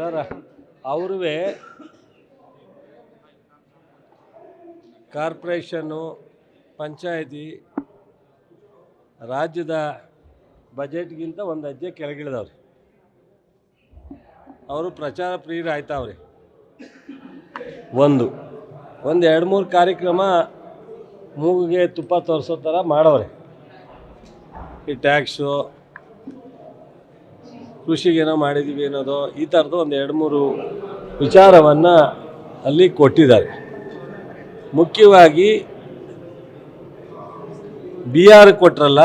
Sir ಅವ್ರವೇ corporation ಪಂಚಾಯತಿ ರಾಜ್ಯದ ಬಜೆಟ್ಗಿಂತ ಒಂದು ಹೆಜ್ಜೆ ಕೆಳಗಿಳಿದವ್ರಿ. ಅವರು ಪ್ರಚಾರ ಪ್ರಿಯರಾಯ್ತಾವ್ರಿ. ಒಂದು 2-3 ಕಾರ್ಯಕ್ರಮ ಮೂಗಿಗೆ ತುಪ್ಪ ತೋರಿಸೋ ಥರ ಮಾಡವ್ರೆ. ಈ ಟ್ಯಾಕ್ಸು ಕೃಷಿಗೇನೋ ಮಾಡಿದ್ದೀವಿ ಅನ್ನೋದು ಈ ಥರದ್ದು 2-3 ವಿಚಾರವನ್ನು ಅಲ್ಲಿ ಕೊಟ್ಟಿದ್ದಾರೆ. ಮುಖ್ಯವಾಗಿ ಬಿಹಾರ ಕೊಟ್ರಲ್ಲ,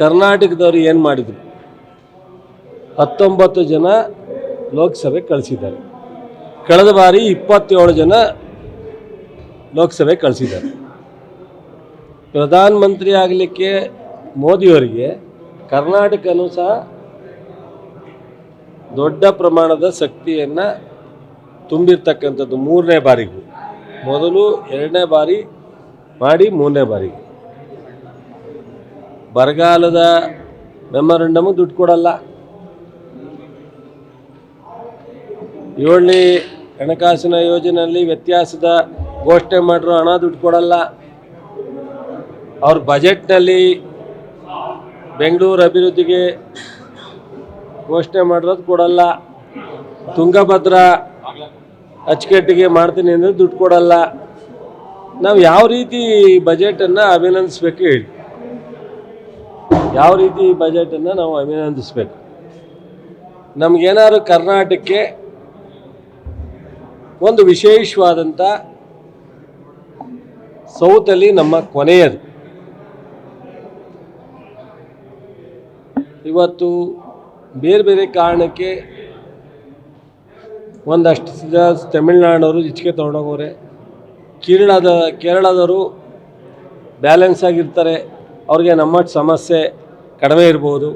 ಕರ್ನಾಟಕದವರು ಏನು ಮಾಡಿದರು? 19 ಜನ ಲೋಕಸಭೆ ಕಳಿಸಿದ್ದಾರೆ. ಕಳೆದ ಬಾರಿ 27 ಜನ ಲೋಕಸಭೆ ಕಳಿಸಿದ್ದಾರೆ. ಪ್ರಧಾನಮಂತ್ರಿ ಆಗಲಿಕ್ಕೆ ಮೋದಿಯವರಿಗೆ ಕರ್ನಾಟಕನೂ ಸಹ ದೊಡ್ಡ ಪ್ರಮಾಣದ ಶಕ್ತಿಯನ್ನು ತುಂಬಿರ್ತಕ್ಕಂಥದ್ದು. 3ನೇ ಬಾರಿಗೂ ಮೊದಲು 2ನೇ ಬಾರಿ ಮಾಡಿ 3ನೇ ಬಾರಿಗೆ ಬರಗಾಲದ ಮೆಮೊರಂಡಮು ದುಡ್ಡು ಕೊಡಲ್ಲ. 7ನೇ ಹಣಕಾಸಿನ ಯೋಜನೆಯಲ್ಲಿ ವ್ಯತ್ಯಾಸದ ಘೋಷಣೆ ಮಾಡಿರೋ ಹಣ ದುಡ್ಡು ಕೊಡಲ್ಲ. ಅವ್ರ ಬಜೆಟ್ನಲ್ಲಿ ಬೆಂಗಳೂರು ಅಭಿವೃದ್ಧಿಗೆ ಘೋಷಣೆ ಮಾಡಿರೋದು ಕೊಡಲ್ಲ. ತುಂಗಭದ್ರಾ ಅಚ್ಚುಕಟ್ಟಿಗೆ ಮಾಡ್ತೀನಿ ಅಂದರೆ ದುಡ್ಡು ಕೊಡಲ್ಲ. ನಾವು ಯಾವ ರೀತಿ ಬಜೆಟನ್ನು ಅಭಿನಂದಿಸಬೇಕು ಹೇಳಿ? ಯಾವ ರೀತಿ ಬಜೆಟನ್ನು ನಾವು ಅಭಿನಂದಿಸಬೇಕು? ನಮಗೇನಾದ್ರು ಕರ್ನಾಟಕಕ್ಕೆ ಒಂದು ವಿಶೇಷವಾದಂಥ ಸೌತಲ್ಲಿ ನಮ್ಮ ಕೊನೆಯದು. ಇವತ್ತು ಬೇರೆ ಬೇರೆ ಕಾರಣಕ್ಕೆ ಒಂದಷ್ಟು ತಮಿಳ್ನಾಡವರು ಈಚೆಗೆ ತೊಗೊಂಡೋಗೋರೆ. ಕೇರಳದವರು ಬ್ಯಾಲೆನ್ಸ್ ಆಗಿರ್ತಾರೆ, ಅವ್ರಿಗೆ ನಮ್ಮ ಸಮಸ್ಯೆ ಕಡಿಮೆ ಇರ್ಬೋದು.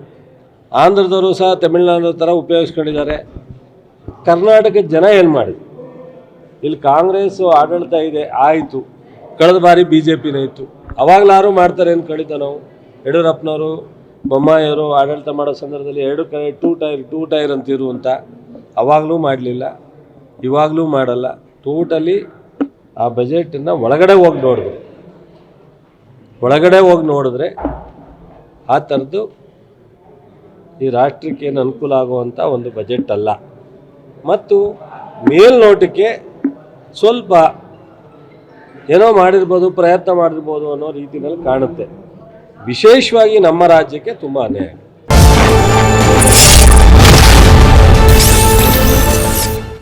ಆಂಧ್ರದವರು ಸಹ ತಮಿಳ್ನಾಡು ಥರ ಉಪಯೋಗಿಸ್ಕೊಂಡಿದ್ದಾರೆ. ಕರ್ನಾಟಕದ ಜನ ಏನು ಮಾಡಿದ್ರು? ಇಲ್ಲಿ ಕಾಂಗ್ರೆಸ್ಸು ಆಡಳಿತ ಇದೆ, ಆಯಿತು. ಕಳೆದ ಬಾರಿ BJPನೇ ಇತ್ತು. ಅವಾಗಲಾರು ಮಾಡ್ತಾರೆ ಅಂದ್ಕೊಂಡಿದ್ದ ನಾವು. ಯಡಿಯೂರಪ್ಪನವರು ಬೊಮ್ಮಾಯಿಯವರು ಆಡಳಿತ ಮಾಡೋ ಸಂದರ್ಭದಲ್ಲಿ 2 ಕಡೆ ಟೂ ಟೈರ್ ಅಂತಿರು ಅಂತ ಅವಾಗಲೂ ಮಾಡಲಿಲ್ಲ, ಇವಾಗಲೂ ಮಾಡಲ್ಲ. ಟೋಟಲಿ ಆ ಬಜೆಟನ್ನು ಒಳಗಡೆ ಹೋಗಿ ನೋಡಿದ್ರೆ ಆ ಥರದ್ದು ಈ ರಾಷ್ಟ್ರಕ್ಕೆ ಏನು ಅನುಕೂಲ ಆಗುವಂಥ ಒಂದು ಬಜೆಟ್ ಅಲ್ಲ. ಮತ್ತು ಮೇಲ್ನೋಟಕ್ಕೆ ಸ್ವಲ್ಪ ಏನೋ ಮಾಡಿರ್ಬೋದು, ಪ್ರಯತ್ನ ಮಾಡಿರ್ಬೋದು ಅನ್ನೋ ರೀತಿಯಲ್ಲಿ ಕಾಣುತ್ತೆ. ವಿಶೇಷವಾಗಿ ನಮ್ಮ ರಾಜ್ಯಕ್ಕೆ ತುಂಬ ಅನ್ಯಾಯ.